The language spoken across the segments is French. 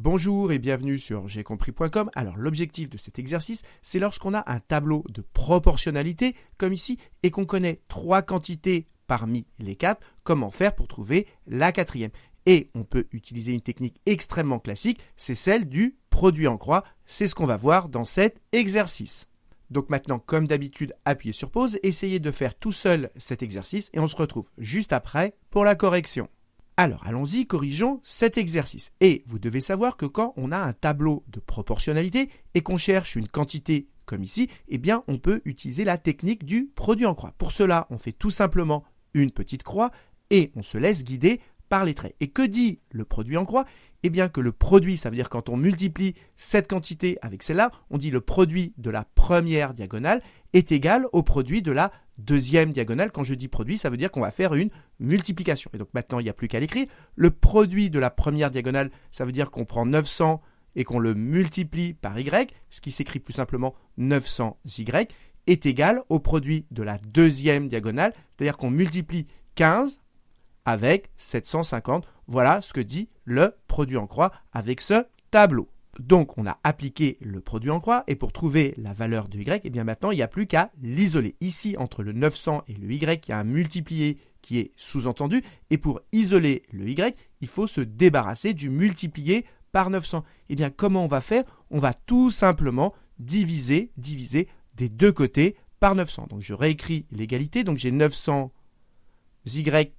Bonjour et bienvenue sur j'aicompris.com. Alors l'objectif de cet exercice, c'est lorsqu'on a un tableau de proportionnalité, comme ici, et qu'on connaît 3 quantités parmi les 4, comment faire pour trouver la quatrième. Et on peut utiliser une technique extrêmement classique, c'est celle du produit en croix. C'est ce qu'on va voir dans cet exercice. Donc maintenant, comme d'habitude, appuyez sur pause, essayez de faire tout seul cet exercice et on se retrouve juste après pour la correction. Alors, allons-y, corrigeons cet exercice. Et vous devez savoir que quand on a un tableau de proportionnalité et qu'on cherche une quantité comme ici, eh bien, on peut utiliser la technique du produit en croix. Pour cela, on fait tout simplement une petite croix et on se laisse guider par les traits. Et que dit le produit en croix ? Eh bien que le produit, ça veut dire quand on multiplie cette quantité avec celle-là, on dit le produit de la première diagonale est égal au produit de la deuxième diagonale. Quand je dis produit, ça veut dire qu'on va faire une multiplication. Et donc maintenant, il n'y a plus qu'à l'écrire. Le produit de la première diagonale, ça veut dire qu'on prend 900 et qu'on le multiplie par y, ce qui s'écrit plus simplement 900y, est égal au produit de la deuxième diagonale, c'est-à-dire qu'on multiplie 15 avec 750. Voilà ce que dit le produit en croix avec ce tableau. Donc, on a appliqué le produit en croix et pour trouver la valeur de y, eh bien maintenant, il n'y a plus qu'à l'isoler. Ici, entre le 900 et le y, il y a un multiplié qui est sous-entendu. Et pour isoler le y, il faut se débarrasser du multiplié par 900. Eh bien, comment on va faire ? On va tout simplement diviser des deux côtés par 900. Donc, je réécris l'égalité. Donc, j'ai 900y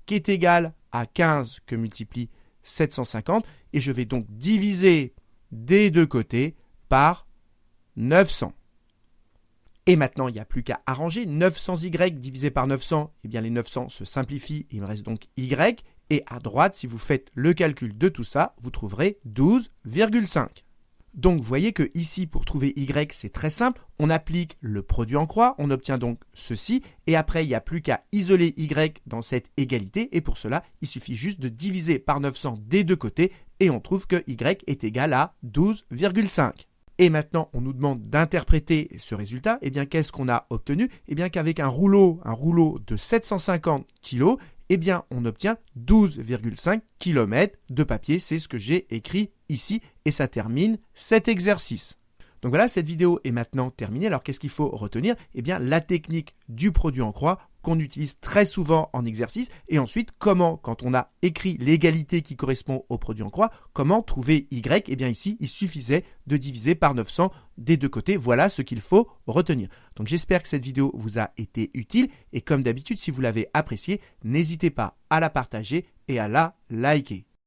qui est égal à 15 que multiplie 750. Et je vais donc diviser des deux côtés par 900. Et maintenant, il n'y a plus qu'à arranger. 900y divisé par 900, eh bien les 900 se simplifient. Il me reste donc y. Et à droite, si vous faites le calcul de tout ça, vous trouverez 12,5. Donc, vous voyez que ici, pour trouver y, c'est très simple. On applique le produit en croix, on obtient donc ceci. Et après, il n'y a plus qu'à isoler y dans cette égalité. Et pour cela, il suffit juste de diviser par 900 des deux côtés. Et on trouve que y est égal à 12,5. Et maintenant, on nous demande d'interpréter ce résultat. Eh bien, qu'est-ce qu'on a obtenu ? Eh bien, qu'avec un rouleau de 750 kg, eh bien, on obtient 12,5 km de papier. C'est ce que j'ai écrit ici et ça termine cet exercice. Donc voilà, cette vidéo est maintenant terminée. Alors, qu'est-ce qu'il faut retenir ? Eh bien, la technique du produit en croix qu'on utilise très souvent en exercice. Et ensuite, comment, quand on a écrit l'égalité qui correspond au produit en croix, comment trouver y ? Eh bien ici, il suffisait de diviser par 900 des deux côtés. Voilà ce qu'il faut retenir. Donc j'espère que cette vidéo vous a été utile. Et comme d'habitude, si vous l'avez appréciée, n'hésitez pas à la partager et à la liker.